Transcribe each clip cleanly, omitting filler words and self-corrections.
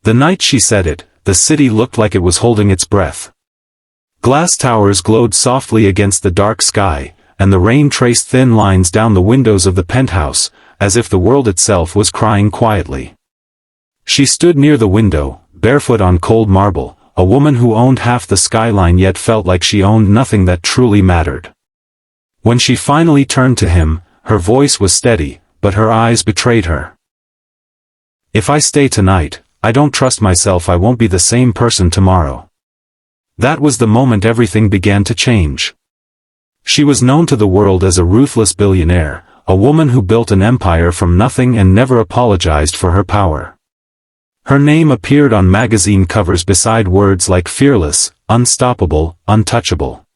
The night she said it, the city looked like it was holding its breath. Glass towers glowed softly against the dark sky, and the rain traced thin lines down the windows of the penthouse, as if the world itself was crying quietly. She stood near the window, barefoot on cold marble, a woman who owned half the skyline yet felt like she owned nothing that truly mattered. When she finally turned to him, her voice was steady, but her eyes betrayed her. "If I stay tonight, I don't trust myself I won't be the same person tomorrow." That was the moment everything began to change. She was known to the world as a ruthless billionaire, a woman who built an empire from nothing and never apologized for her power. Her name appeared on magazine covers beside words like fearless, unstoppable, untouchable.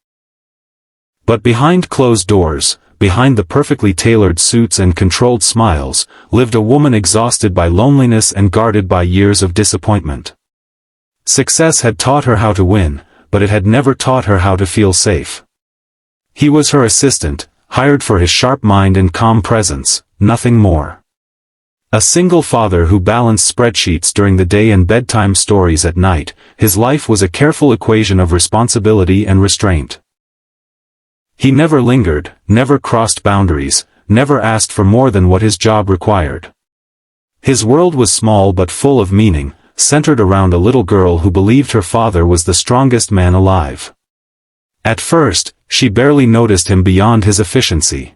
But behind closed doors, behind the perfectly tailored suits and controlled smiles, lived a woman exhausted by loneliness and guarded by years of disappointment. Success had taught her how to win, but it had never taught her how to feel safe. He was her assistant, hired for his sharp mind and calm presence, nothing more. A single father who balanced spreadsheets during the day and bedtime stories at night, his life was a careful equation of responsibility and restraint. He never lingered, never crossed boundaries, never asked for more than what his job required. His world was small but full of meaning, centered around a little girl who believed her father was the strongest man alive. At first, she barely noticed him beyond his efficiency.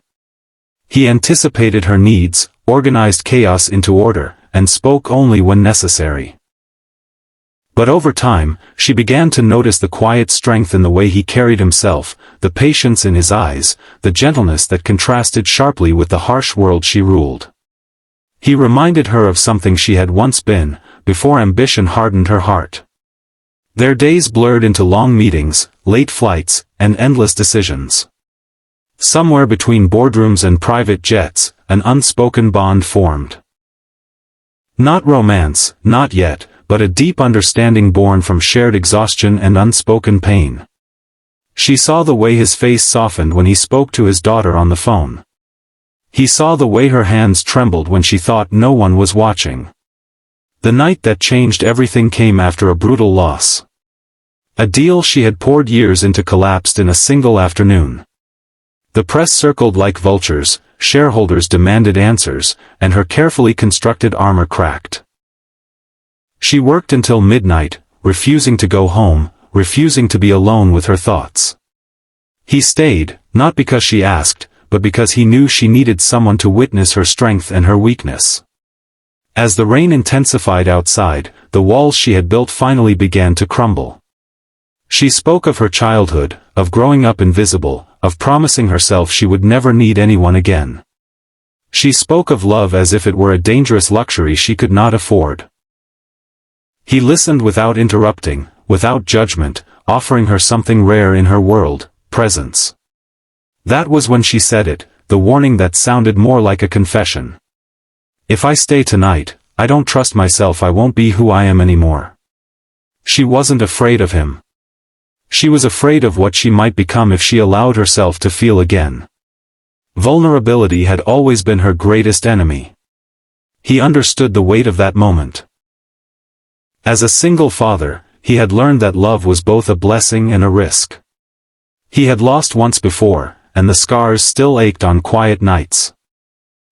He anticipated her needs, organized chaos into order, and spoke only when necessary. But over time, she began to notice the quiet strength in the way he carried himself, the patience in his eyes, the gentleness that contrasted sharply with the harsh world she ruled. He reminded her of something she had once been, before ambition hardened her heart. Their days blurred into long meetings, late flights, and endless decisions. Somewhere between boardrooms and private jets, an unspoken bond formed. Not romance, not yet, but a deep understanding born from shared exhaustion and unspoken pain. She saw the way his face softened when he spoke to his daughter on the phone. He saw the way her hands trembled when she thought no one was watching. The night that changed everything came after a brutal loss. A deal she had poured years into collapsed in a single afternoon. The press circled like vultures, shareholders demanded answers, and her carefully constructed armor cracked. She worked until midnight, refusing to go home, refusing to be alone with her thoughts. He stayed, not because she asked, but because he knew she needed someone to witness her strength and her weakness. As the rain intensified outside, the walls she had built finally began to crumble. She spoke of her childhood, of growing up invisible, of promising herself she would never need anyone again. She spoke of love as if it were a dangerous luxury she could not afford. He listened without interrupting, without judgment, offering her something rare in her world, presence. That was when she said it, the warning that sounded more like a confession. "If I stay tonight, I don't trust myself I won't be who I am anymore." She wasn't afraid of him. She was afraid of what she might become if she allowed herself to feel again. Vulnerability had always been her greatest enemy. He understood the weight of that moment. As a single father, he had learned that love was both a blessing and a risk. He had lost once before, and the scars still ached on quiet nights.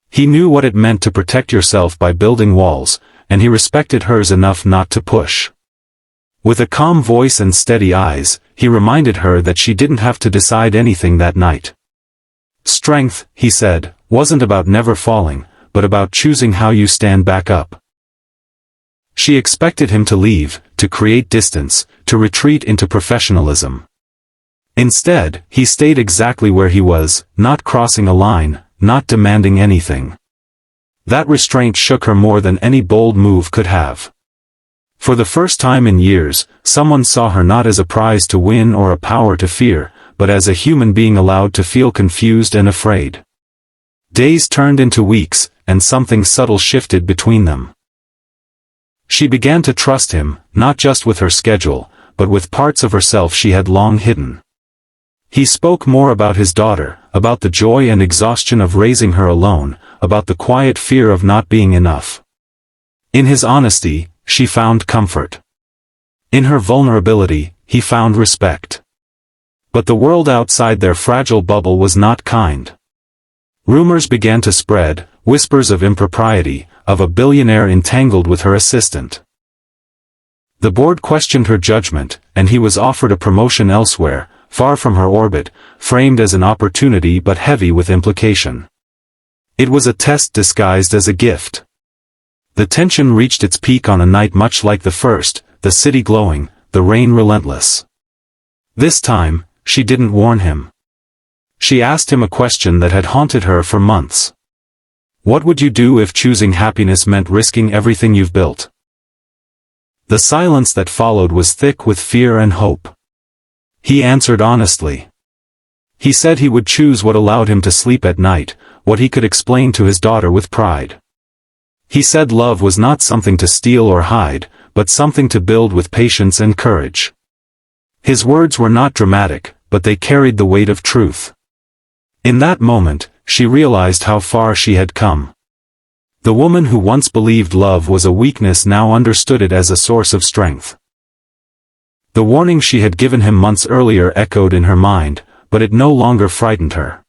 He knew what it meant to protect yourself by building walls, and he respected hers enough not to push. With a calm voice and steady eyes, he reminded her that she didn't have to decide anything that night. Strength, he said, wasn't about never falling, but about choosing how you stand back up. She expected him to leave, to create distance, to retreat into professionalism. Instead, he stayed exactly where he was, not crossing a line, not demanding anything. That restraint shook her more than any bold move could have. For the first time in years, someone saw her not as a prize to win or a power to fear, but as a human being allowed to feel confused and afraid. Days turned into weeks, and something subtle shifted between them. She began to trust him, not just with her schedule, but with parts of herself she had long hidden. He spoke more about his daughter, about the joy and exhaustion of raising her alone, about the quiet fear of not being enough. In his honesty, she found comfort. In her vulnerability, he found respect. But the world outside their fragile bubble was not kind. Rumors began to spread, whispers of impropriety, of a billionaire entangled with her assistant. The board questioned her judgment, and he was offered a promotion elsewhere, far from her orbit, framed as an opportunity but heavy with implication. It was a test disguised as a gift. The tension reached its peak on a night much like the first, the city glowing, the rain relentless. This time, she didn't warn him. She asked him a question that had haunted her for months. What would you do if choosing happiness meant risking everything you've built? The silence that followed was thick with fear and hope. He answered honestly. He said he would choose what allowed him to sleep at night, what he could explain to his daughter with pride. He said love was not something to steal or hide, but something to build with patience and courage. His words were not dramatic, but they carried the weight of truth. In that moment, she realized how far she had come. The woman who once believed love was a weakness now understood it as a source of strength. The warning she had given him months earlier echoed in her mind, but it no longer frightened her.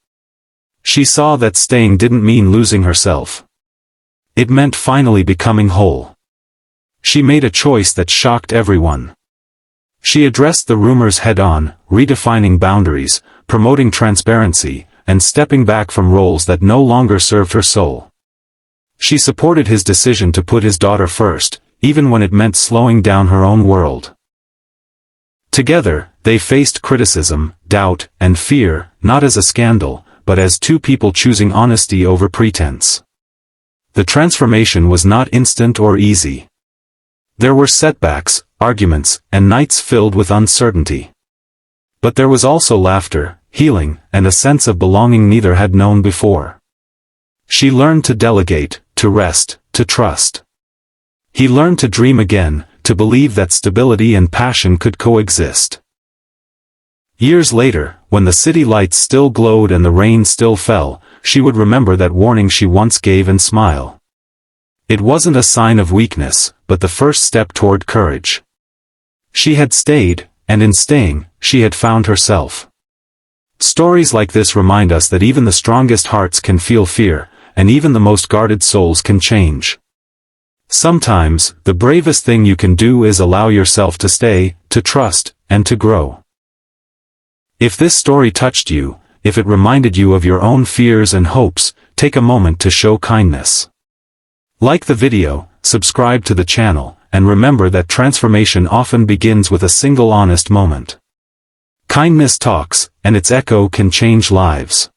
She saw that staying didn't mean losing herself. It meant finally becoming whole. She made a choice that shocked everyone. She addressed the rumors head-on, redefining boundaries, promoting transparency, and stepping back from roles that no longer served her soul. She supported his decision to put his daughter first, even when it meant slowing down her own world. Together, they faced criticism, doubt, and fear, not as a scandal, but as two people choosing honesty over pretense. The transformation was not instant or easy. There were setbacks, arguments, and nights filled with uncertainty. But there was also laughter, healing, and a sense of belonging neither had known before. She learned to delegate, to rest, to trust. He learned to dream again, to believe that stability and passion could coexist. Years later, when the city lights still glowed and the rain still fell, she would remember that warning she once gave and smile. It wasn't a sign of weakness, but the first step toward courage. She had stayed, and in staying, she had found herself. Stories like this remind us that even the strongest hearts can feel fear, and even the most guarded souls can change. Sometimes, the bravest thing you can do is allow yourself to stay, to trust, and to grow. If this story touched you, if it reminded you of your own fears and hopes, take a moment to show kindness. Like the video, subscribe to the channel, and remember that transformation often begins with a single honest moment. Kindness talks, and its echo can change lives.